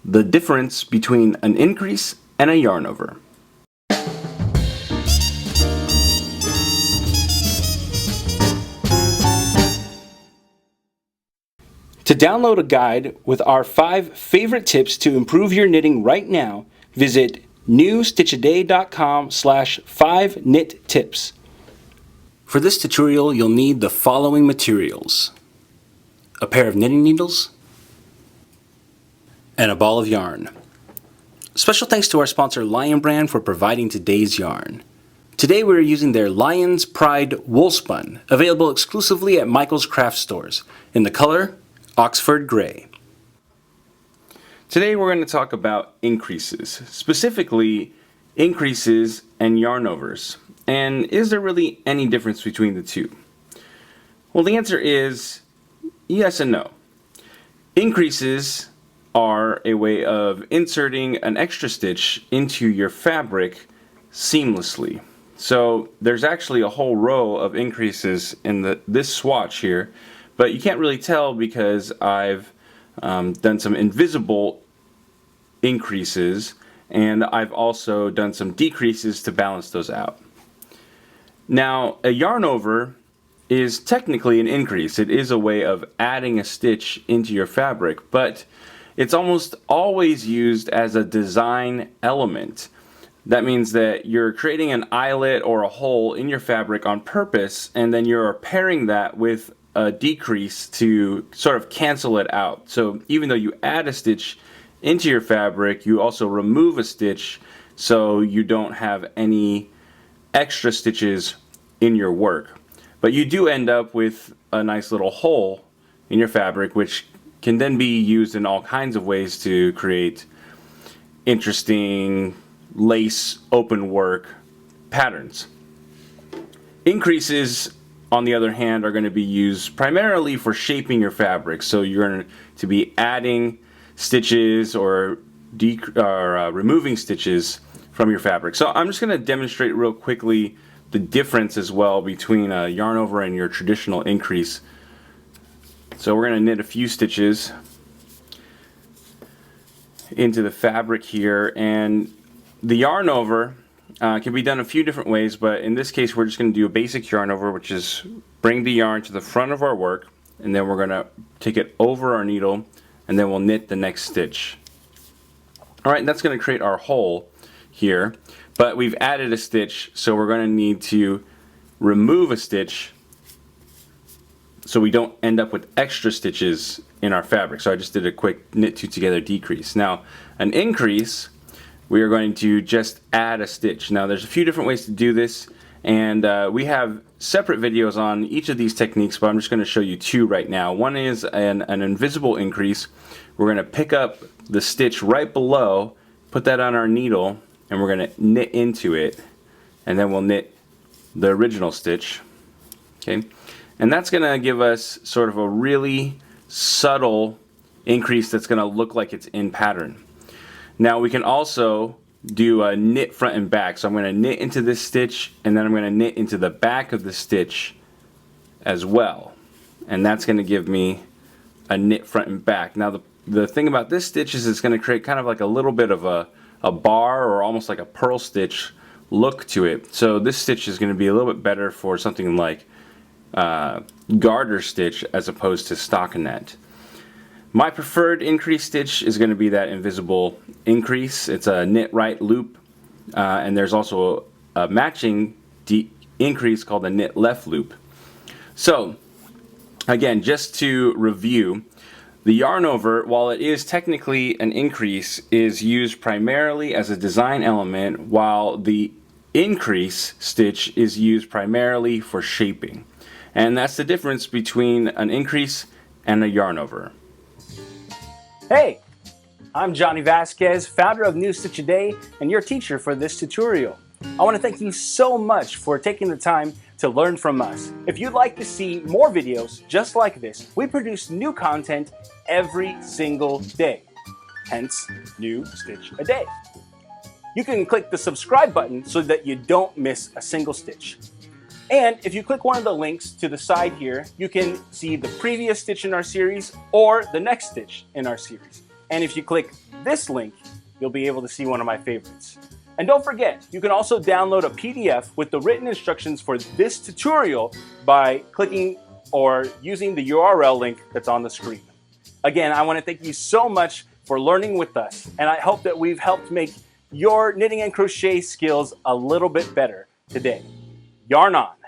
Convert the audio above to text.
the difference between an increase and a yarn over. To download a guide with our 5 favorite tips to improve your knitting right now, visit newstitchaday.com/5knittips. For this tutorial, you'll need the following materials: a pair of knitting needles and a ball of yarn. Special thanks to our sponsor Lion Brand for providing today's yarn. Today we're using their Lion's Pride Woolspun, available exclusively at Michael's Craft Stores, in the color Oxford Gray. Today we're going to talk about increases, specifically increases and yarn overs. And is there really any difference between the two? Well, the answer is yes and no. Increases are a way of inserting an extra stitch into your fabric seamlessly. So there's actually a whole row of increases in this swatch here, but you can't really tell because I've done some invisible increases, and I've also done some decreases to balance those out. Now, a yarn over is technically an increase. It is a way of adding a stitch into your fabric, but it's almost always used as a design element. That means that you're creating an eyelet or a hole in your fabric on purpose, and then you're pairing that with a decrease to sort of cancel it out. So even though you add a stitch into your fabric, you also remove a stitch so you don't have any extra stitches in your work. But you do end up with a nice little hole in your fabric, which can then be used in all kinds of ways to create interesting lace open work patterns. Increases, on the other hand, are going to be used primarily for shaping your fabric. So you're going to be adding stitches or removing stitches from your fabric. So I'm just going to demonstrate real quickly the difference as well between a yarn over and your traditional increase. So we're going to knit a few stitches into the fabric here, and the yarn over can be done a few different ways, but in this case we're just going to do a basic yarn over, which is bring the yarn to the front of our work, and then we're going to take it over our needle, and then we'll knit the next stitch. Alright, that's going to create our hole here, but we've added a stitch, so we're going to need to remove a stitch so we don't end up with extra stitches in our fabric. So I just did a quick knit two together decrease. Now, an increase, we are going to just add a stitch. Now there's a few different ways to do this, and we have separate videos on each of these techniques, but I'm just going to show you two right now. One is an invisible increase. We're going to pick up the stitch right below, put that on our needle, and we're going to knit into it, and then we'll knit the original stitch. Okay, and that's going to give us sort of a really subtle increase that's going to look like it's in pattern. Now we can also do a knit front and back. So I'm going to knit into this stitch, and then I'm going to knit into the back of the stitch as well. And that's going to give me a knit front and back. Now the thing about this stitch is it's going to create kind of like a little bit of a bar, or almost like a purl stitch look to it. So this stitch is going to be a little bit better for something like garter stitch as opposed to stockinette. My preferred increase stitch is going to be that invisible increase. It's a knit right loop, and there's also a matching increase called a knit left loop. So again, just to review, the yarn over, while it is technically an increase, is used primarily as a design element, while the increase stitch is used primarily for shaping. And that's the difference between an increase and a yarn over. Hey, I'm Johnny Vasquez, founder of New Stitch A Day and your teacher for this tutorial. I want to thank you so much for taking the time to learn from us. If you'd like to see more videos just like this, we produce new content every single day, hence New Stitch A Day. You can click the subscribe button so that you don't miss a single stitch. And if you click one of the links to the side here, you can see the previous stitch in our series or the next stitch in our series. And if you click this link, you'll be able to see one of my favorites. And don't forget, you can also download a PDF with the written instructions for this tutorial by clicking or using the URL link that's on the screen. Again, I want to thank you so much for learning with us, and I hope that we've helped make your knitting and crochet skills a little bit better today. Yarn on!